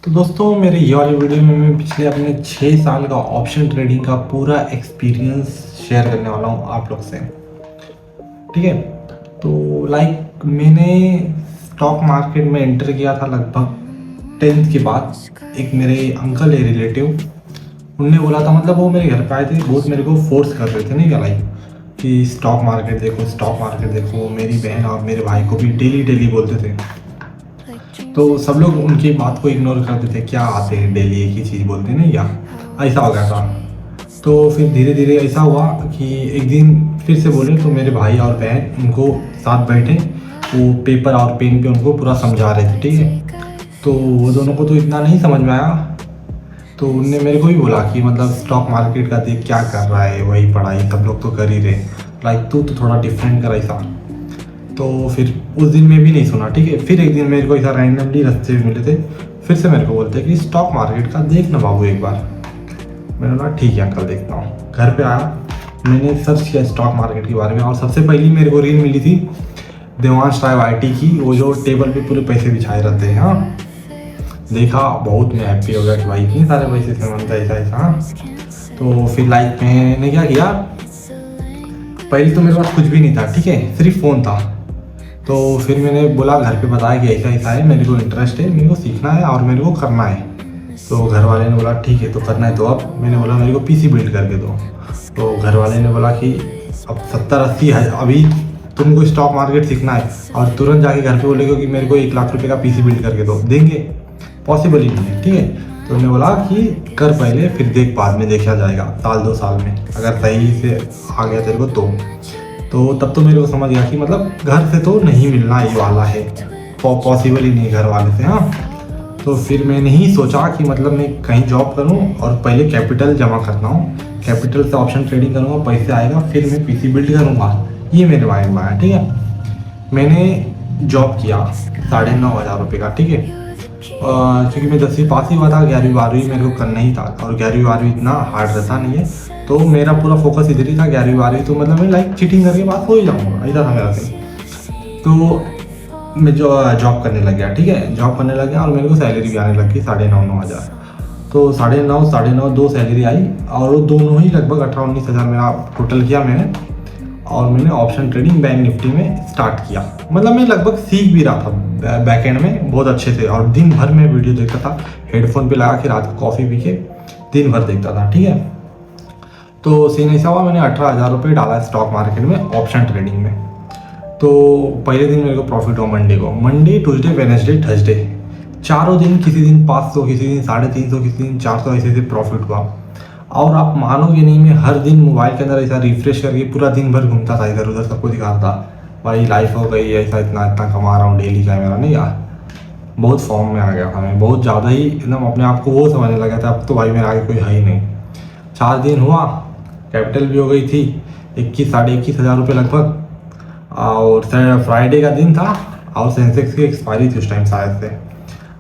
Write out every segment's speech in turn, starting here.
तो दोस्तों मेरे ये वाले वीडियो में मैं पिछले अपने 6 साल का ऑप्शन ट्रेडिंग का पूरा एक्सपीरियंस शेयर करने वाला हूँ आप लोग से। ठीक है, तो मैंने स्टॉक मार्केट में एंटर किया था लगभग 10th के बाद। एक मेरे अंकल है रिलेटिव, उनने बोला था, मतलब वो मेरे घर पे आए थे, बहुत मेरे को फोर्स कर रहे थे, नहीं क्या कि स्टॉक मार्केट देखो, स्टॉक मार्केट देखो। मेरी बहन और मेरे भाई को भी डेली डेली बोलते थे। तो सब लोग उनकी बात को इग्नोर करते थे, क्या आते हैं डेली एक ही चीज़ बोलते नहीं क्या, ऐसा हो गया था। तो फिर धीरे धीरे ऐसा हुआ कि एक दिन फिर से बोले, तो मेरे भाई और बहन उनको साथ बैठे, वो पेपर और पेन पे उनको पूरा समझा रहे थे। ठीक है, तो वो दोनों को तो इतना नहीं समझ में आया, तो उनने मेरे को भी बोला कि मतलब स्टॉक मार्केट का देख क्या कर रहा है, वही पढ़ाई सब लोग तो कर ही रहे, तू तो थोड़ा डिफरेंट कर ऐसा। तो फिर उस दिन मैं भी नहीं सुना। ठीक है, फिर एक दिन मेरे को ऐसा रैंडमली रास्ते में मिले थे, फिर से मेरे को बोलते कि स्टॉक मार्केट का देखना बाबू एक बार। मैंने बोला ठीक है अंकल, देखता हूँ। घर पे आया, मैंने सर्च किया स्टॉक मार्केट के बारे में, और सबसे पहली मेरे को रील मिली थी देवांश राय वाईटी की, वो जो टेबल पे पूरे पैसे बिछाए रहते हैं। हाँ, देखा, बहुत मैं हैप्पी हो गया कि भाई इतने सारे पैसे से बनता है ऐसा ऐसा। हाँ, तो फिर मैंने क्या किया, पहले तो मेरे पास कुछ भी नहीं था। ठीक है, सिर्फ फ़ोन था। तो फिर मैंने बोला, घर पे बताया कि ऐसा ऐसा है, मेरे को इंटरेस्ट है, मेरे को सीखना है और मेरे को करना है। तो घर वाले ने बोला ठीक है, तो करना है तो अब। मैंने बोला मेरे को पीसी बिल्ड करके दो। तो घर वाले ने बोला कि अब 70-80 है, अभी तुमको स्टॉक मार्केट सीखना है और तुरंत जाके घर पे बोलेगे कि मेरे को 1 लाख रुपए का पीसी बिल्ड करके दो, देंगे? पॉसिबल ही नहीं है। ठीक है, तो उन्होंने बोला कि कर पहले, फिर देख, बाद में देखा जाएगा, साल 2 साल में अगर सही से आ गया तेरे को तो तब तो मेरे को समझ गया कि मतलब घर से तो नहीं मिलना ही वाला है, पॉसिबल ही नहीं घर वाले से। हाँ, तो फिर मैंने ही सोचा कि मतलब मैं कहीं जॉब करूं और पहले कैपिटल जमा करना हो, कैपिटल से ऑप्शन ट्रेडिंग करूंगा, पैसे आएगा, फिर मैं पीसी बिल्ड करूंगा। ये मेरे माइंड में आया। ठीक है, मैंने जॉब किया 9,500 रुपये का। ठीक है, क्योंकि मैं 10वीं पास ही हुआ था, 11वीं 12वीं मेरे को करना ही था, और 11वीं 12वीं इतना हार्ड रहता नहीं है, तो मेरा पूरा फोकस इधर ही था। 11वीं 12वीं तो मतलब मैं चीटिंग करके पास हो ही जाऊँगा, ऐसा था मेरा सीन। तो मैं जो जॉब करने लग गया। ठीक है, जॉब करने लग गया और मेरे को सैलरी भी आने लग गई 9,500 तो 9,500 दो सैलरी आई, और वो दोनों ही लगभग 18-19 हज़ार मेरा टोटल किया मैंने। और मैंने ऑप्शन ट्रेडिंग बैंक निफ्टी में स्टार्ट किया। मतलब मैं लगभग सीख भी रहा था बैकएंड में बहुत अच्छे से, और दिन भर मैं वीडियो देखता था, हेडफोन पे लगा के रात को कॉफ़ी पी के दिन भर देखता था। ठीक है, तो सीन ऐसा हुआ, मैंने 18,000 रुपये डाला स्टॉक मार्केट में ऑप्शन ट्रेडिंग में। तो पहले दिन मेरे को प्रॉफिट हुआ मंडे, ट्यूसडे, वेडनेसडे, थर्सडे, चारों दिन, किसी दिन 500, किसी दिन 350, किसी दिन 400, ऐसे प्रॉफिट हुआ। और आप मानोगे नहीं, मैं हर दिन मोबाइल के अंदर ऐसा रिफ्रेश करके पूरा दिन भर घूमता था, इधर उधर सबको दिखाता था, भाई लाइफ हो गई ऐसा, इतना इतना कमा रहा हूँ डेली का। मेरा नहीं यार, बहुत फॉर्म में आ गया था मैं, बहुत ज़्यादा ही एकदम अपने आप को वो समझने लगा था, अब तो भाई मेरे आगे कोई है ही नहीं। 4 दिन हुआ, कैपिटल भी हो गई थी 21-21 हज़ार रुपये लगभग, और फ्राइडे का दिन था, और सेंसेक्स की एक्सपायरी थी उस टाइम शायद से।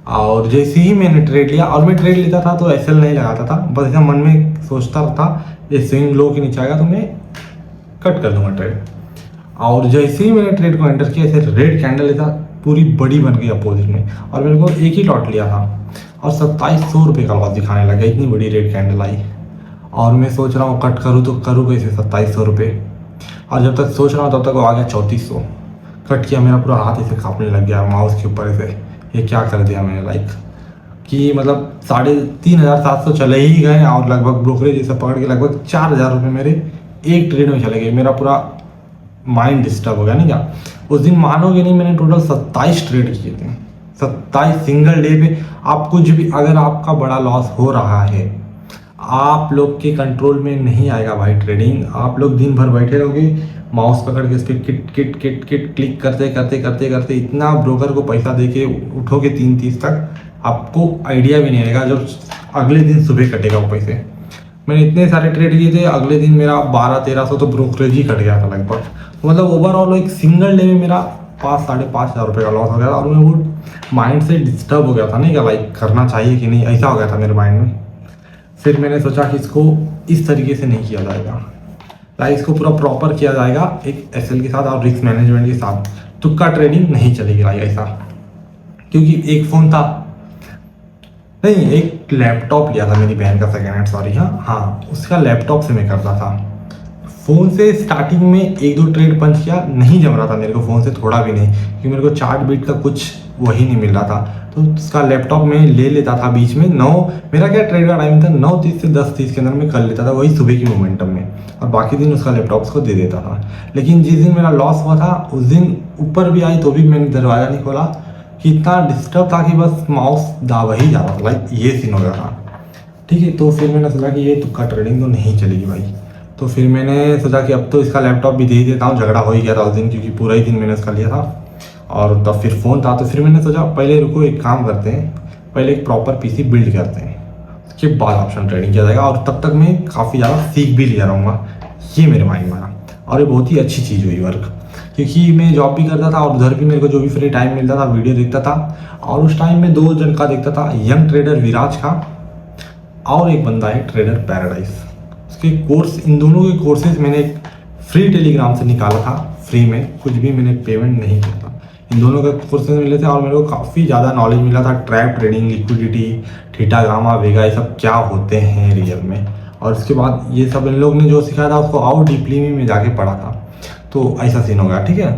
और जैसे ही मैंने ट्रेड लिया, और मैं ट्रेड लेता था तो एसएल नहीं लगाता था, बस ऐसा मन में सोचता था ये स्विंग लो के नीचे आएगा तो मैं कट कर दूंगा ट्रेड। और जैसे ही मैंने ट्रेड को एंटर किया, ऐसे रेड कैंडल ऐसा पूरी बड़ी बन गई अपोजिट में, और मेरे को एक ही लॉट लिया था, और 2700 रुपये का लॉस दिखाने लगा, इतनी बड़ी रेड कैंडल आई। और मैं सोच रहा हूँ कट करूँ तो करूँ कैसे 2700 रुपये, और जब तक सोच रहा हूँ तब तक वो आ गया 3400। कट किया, मेरा पूरा हाथ ऐसे कांपने लग गया माउस के ऊपर ऐसे, ये क्या कर दिया मैंने, कि मतलब 3,700 चले ही गए, और लगभग ब्रोकरेज जैसा पकड़ के लगभग 4,000 रुपये मेरे एक ट्रेड में चले गए। मेरा पूरा माइंड डिस्टर्ब हो गया, नहीं क्या। उस दिन मानोगे नहीं, मैंने टोटल 27 ट्रेड किए थे, 27 सिंगल डे पे। आप कुछ भी, अगर आपका बड़ा लॉस हो रहा है, आप लोग के कंट्रोल में नहीं आएगा भाई ट्रेडिंग। आप लोग दिन भर बैठे रहोगे, माउस पकड़ के उस पर kit kit kit kit click करते करते करते करते इतना ब्रोकर को पैसा दे के उठोगे 3:30 तक, आपको आइडिया भी नहीं आएगा जब अगले दिन सुबह कटेगा वो पैसे। मैंने इतने सारे ट्रेड किए थे, अगले दिन मेरा 1200-1300 तो ब्रोकरेज ही कट गया था लगभग। तो मतलब ओवरऑल एक सिंगल डे में मेरा 5,000-5,500 रुपये का लॉस हो गया था, और मैं वो माइंड से डिस्टर्ब हो गया था, नहीं क्या करना चाहिए कि नहीं, ऐसा हो गया था मेरे माइंड में। फिर मैंने सोचा कि इसको इस तरीके से नहीं किया जाएगा, इसको पूरा प्रॉपर किया जाएगा एक एसएल के साथ और रिस्क मैनेजमेंट के साथ। तुक्का ट्रेडिंग नहीं चलेगी ऐसा, क्योंकि एक फ़ोन था, नहीं, एक लैपटॉप लिया था मेरी बहन का सेकेंड हैंड, सॉरी, हाँ उसका लैपटॉप से मैं करता था। फ़ोन से स्टार्टिंग में एक दो ट्रेड पंच किया, नहीं जम रहा था मेरे को फ़ोन से थोड़ा भी नहीं, क्योंकि मेरे को चार्ट बीट का कुछ वही नहीं मिल रहा था। तो उसका लैपटॉप में ले लेता था बीच में, मेरा क्या ट्रेड का टाइम था 9:30 से 10:30 के अंदर में कर लेता था, वही सुबह की मोमेंटम में, और बाकी दिन उसका लैपटॉप उसको दे देता था। लेकिन जिस दिन मेरा लॉस हुआ था उस दिन ऊपर भी आई तो भी मैंने दरवाज़ा नहीं खोला, कि इतना डिस्टर्ब था कि बस माउस दाबा ही जा रहा था, लाइक ये सीन हो गया था। ठीक है, तो फिर मैंने सोचा कि ये तुक्का ट्रेडिंग तो नहीं चलेगी भाई। तो फिर मैंने सोचा कि अब तो इसका लैपटॉप भी दे ही देता हूँ, झगड़ा हो ही गया था उस दिन, क्योंकि पूरा ही दिन मैंने उसका लिया था और तब फिर फ़ोन था। तो फिर मैंने सोचा पहले रुको, एक काम करते हैं, पहले एक प्रॉपर पीसी बिल्ड करते हैं, उसके बाद ऑप्शन ट्रेडिंग किया जाएगा, और तब तक मैं काफ़ी ज़्यादा सीख भी लिया रहूँगा, ये मेरे माइंड में आया। और ये बहुत ही अच्छी चीज़ हुई वर्क, क्योंकि मैं जॉब भी करता था और उधर भी मेरे को जो भी फ्री टाइम मिलता था वीडियो देखता था। और उस टाइम में 2 जन का देखता था, यंग ट्रेडर विराज का और एक बंदा है ट्रेडर पैराडाइज। उसके कोर्स, इन दोनों के कोर्सेज मैंने एक फ्री टेलीग्राम से निकाला था, फ्री में, कुछ भी मैंने पेमेंट नहीं किया था। इन दोनों के कोर्सेज मिले थे और मेरे को काफ़ी ज़्यादा नॉलेज मिला था, trap trading, liquidity, theta gamma vega, ये सब क्या होते हैं रियल में। और उसके बाद ये सब इन लोग ने जो सिखाया था उसको और डीपली में जाके पढ़ा था, तो ऐसा सीन हो गया। ठीक है,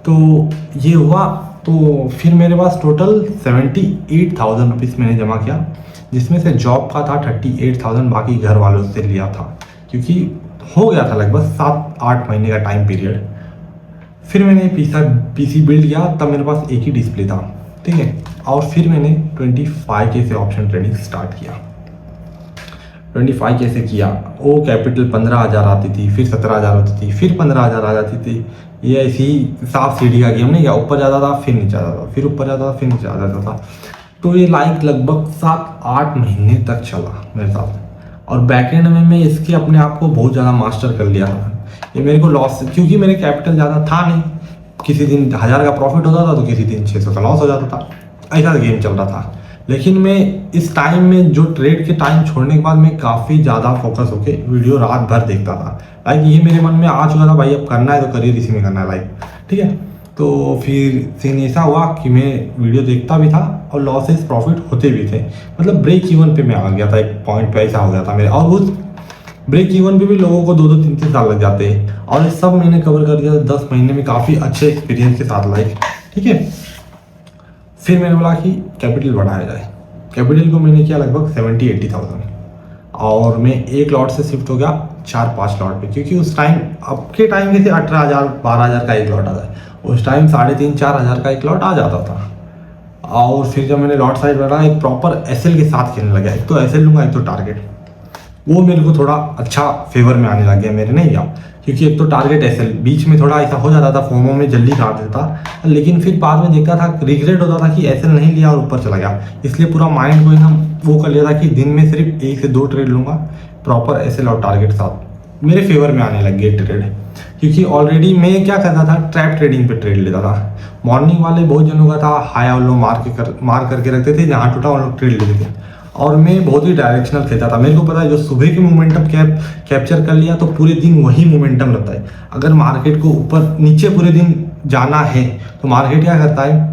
तो ये हुआ। तो फिर मेरे पास टोटल 78,000 रुपीज़ मैंने जमा किया, जिसमें से जॉब का था 38,000, बाकी घर वालों से लिया था, क्योंकि हो गया था लगभग 7-8 महीने का टाइम पीरियड। फिर मैंने पीसी बिल्ड किया, तब मेरे पास एक ही डिस्प्ले था। ठीक है, और फिर मैंने 25K से ऑप्शन ट्रेडिंग स्टार्ट किया। 25K से किया, वो कैपिटल 15,000 आती थी, फिर 17,000 होती थी, फिर 15,000 आ जाती थी। ये ऐसी सांप सीढ़ी का गेम नहीं, क्या ऊपर जाता था फिर नीचे आता था, फिर ऊपर जाता था फिर नीचे आ जाता था। तो ये लाइक लगभग 7-8 महीने तक चला मेरे साथ, और बैकएंड में मैं इसके अपने आप को बहुत ज़्यादा मास्टर कर लिया था। ये मेरे को लॉस, क्योंकि मेरे कैपिटल ज़्यादा था नहीं, किसी दिन 1000 का प्रॉफिट होता था तो किसी दिन 600 का लॉस हो जाता था, ऐसा गेम चल रहा था। लेकिन मैं इस टाइम में, जो ट्रेड के टाइम छोड़ने के बाद, मैं काफ़ी ज़्यादा फोकस होके वीडियो रात भर देखता था। लाइक ये मेरे मन में आ चुका था, भाई अब करना है तो करियर इसी में करना है लाइक। ठीक है, तो फिर सीन ऐसा हुआ कि मैं वीडियो देखता भी था और लॉसेस प्रॉफिट होते भी थे, मतलब ब्रेक इवन पे मैं आ गया था, एक पॉइंट पे ऐसा हो गया था मेरे। और उस ब्रेक इवन पे भी लोगों को 2-2, 3-3 साल लग जाते हैं, और ये सब मैंने कवर कर दिया 10 महीने में, काफ़ी अच्छे एक्सपीरियंस के साथ लाइक। ठीक है, फिर मैंने बोला कि कैपिटल बढ़ाया जाए। कैपिटल को मैंने किया लगभग 70-80,000, और मैं एक लॉट से शिफ्ट हो गया 4-5 लॉट पे, क्योंकि उस टाइम, अब के टाइम के थे 18,000-12,000 का एक लॉट आता है, उस टाइम 3,500-4,000 का एक लॉट आ जाता था। और फिर जब मैंने लॉट साइज बढ़ा, एक प्रॉपर एसएल के साथ खेलने लगा, एक तो एसएल लूँगा, एक तो टारगेट, वो मेरे को थोड़ा अच्छा फेवर में आने लग गया मेरे, नहीं गया, क्योंकि एक तो टारगेट एसएल बीच में थोड़ा ऐसा हो जाता था, फोमो में जल्दी काट देता, लेकिन फिर बाद में देखता था, रिग्रेट होता था कि एसएल नहीं लिया और ऊपर चला गया। इसलिए पूरा माइंड को एकदम वो कर लिया था कि दिन में सिर्फ 1 से 2 ट्रेड लूँगा, प्रॉपर एसएल और टारगेट साथ मेरे फेवर में आने लग गए ट्रेड। क्योंकि ऑलरेडी मैं क्या करता था, ट्रैप ट्रेडिंग पे ट्रेड लेता था। मॉर्निंग वाले बहुत जनों का था, हाई और लो मार करके रखते थे, जहाँ टूटा वो लोग ट्रेड लेते थे, और मैं बहुत ही डायरेक्शनल खेलता था। मेरे को पता है, जो सुबह की मोमेंटम कैप्चर कर लिया तो पूरे दिन वही मोमेंटम रहता है। अगर मार्केट को ऊपर नीचे पूरे दिन जाना है तो मार्केट क्या करता है,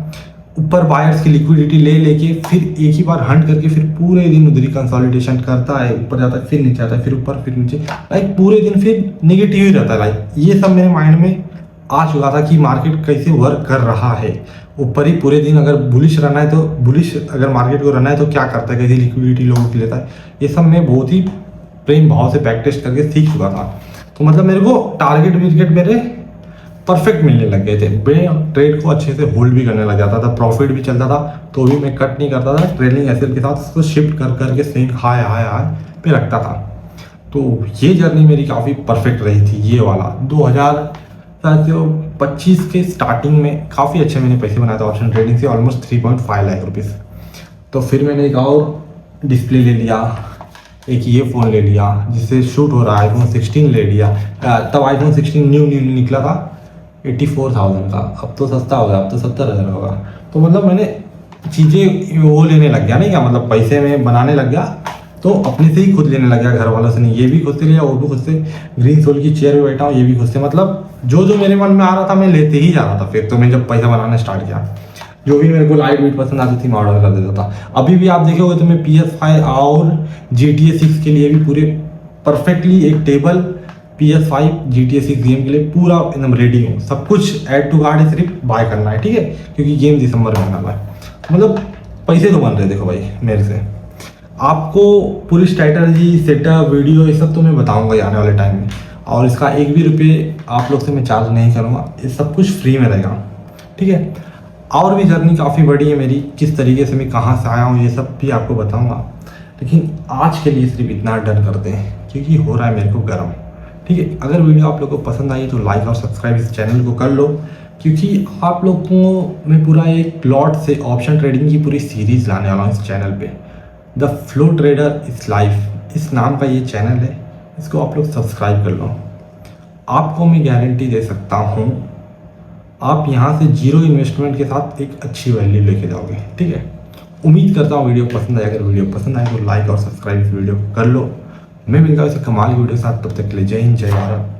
ऊपर बायर्स की लिक्विडिटी ले लेके फिर एक ही बार हंट करके फिर पूरे दिन उधर ही कंसोलिडेशन करता है, ऊपर जाता है फिर नीचे आता है, फिर ऊपर फिर नीचे, लाइक पूरे दिन फिर निगेटिव ही रहता है। लाइक ये सब मेरे माइंड में आ चुका था कि मार्केट कैसे वर्क कर रहा है। ऊपर ही पूरे दिन अगर बुलिश रहना है तो बुलिश, अगर मार्केट को रहना है तो क्या करता है, कैसे लिक्विडिटी लोगों की लेता है, ये सब मैं बहुत ही प्रेम भाव से बैक टेस्ट करके सीख चुका था। तो मतलब मेरे को टारगेट विकेट मेरे परफेक्ट मिलने लग गए थे, मैं ट्रेड को अच्छे से होल्ड भी करने लग जाता था, प्रॉफिट भी चलता था तो भी मैं कट नहीं करता था, ट्रेलिंग एसएल के साथ उसको शिफ्ट कर करके स्विंग हाई हाई हाई पे रखता था। तो ये जर्नी मेरी काफ़ी परफेक्ट रही थी। ये वाला 2025 के स्टार्टिंग में काफ़ी अच्छे मैंने पैसे बनाए थे ऑप्शन ट्रेडिंग से, ऑलमोस्ट 3.5 लाख रुपीज़। तो फिर मैंने एक और डिस्प्ले ले लिया, एक ये फ़ोन ले लिया जिससे शूट हो रहा है, iPhone 16 ले लिया। तब iPhone 16 न्यू निकला था 84,000 का, अब तो सस्ता हो गया, अब तो 70,000 होगा। तो मतलब मैंने चीज़ें वो लेने लग गया, नहीं क्या मतलब पैसे में बनाने लग गया, तो अपने से ही खुद लेने लग गया, घर वालों से नहीं। ये भी खुद से लिया, वो भी खुद से, ग्रीन सोल की चेयर पे बैठा हूँ, ये भी खुद से, मतलब जो जो मेरे मन में आ रहा था मैं लेते ही जा रहा था। फिर तो मैं जब पैसा बनाना स्टार्ट किया, जो भी मेरे को लाइट वेट पसंद आती थी मैं ऑर्डर कर देता था। अभी भी आप देखोगे तो मैं PS5 और GTA 6 के लिए भी पूरे परफेक्टली एक टेबल PS5 GTA 6 गेम के लिए पूरा एकदम रेडी हूँ। सब कुछ ऐड टू कार्ट है, सिर्फ बाय करना है, ठीक है, क्योंकि गेम दिसंबर में आना है। मतलब पैसे तो बन रहे देखो भाई मेरे से। आपको पूरी स्ट्रैटेजी सेटअप वीडियो ये सब तो मैं बताऊंगा ही आने वाले टाइम में, और इसका एक भी रुपये आप लोग से मैं चार्ज नहीं करूँगा, ये सब कुछ फ्री में रहेगा, ठीक है। और भी जर्नी काफ़ी बड़ी है मेरी, किस तरीके से मैं कहाँ से आया हूँ ये सब भी आपको बताऊँगा, लेकिन आज के लिए सिर्फ इतना डन करते हैं क्योंकि हो रहा है मेरे को गर्म, ठीक है। अगर वीडियो आप लोग को पसंद आई तो लाइक और सब्सक्राइब इस चैनल को कर लो, क्योंकि आप लोग को मैं पूरा एक प्लॉट से ऑप्शन ट्रेडिंग की पूरी सीरीज़ लाने वाला हूँ इस चैनल पे। The flow trader is life इस नाम का ये चैनल है, इसको आप लोग सब्सक्राइब कर लो। आपको मैं गारंटी दे सकता हूँ आप यहाँ से जीरो इन्वेस्टमेंट के साथ एक अच्छी वैल्यू लेके जाओगे, ठीक है। उम्मीद करता हूँ वीडियो पसंद आए। अगर वीडियो पसंद आए तो लाइक और सब्सक्राइब इस वीडियो को कर लो। मैं मिलता हूँ इसे कमाल की वीडियो के साथ, तब तक के लिए जय हिंद जय भारत।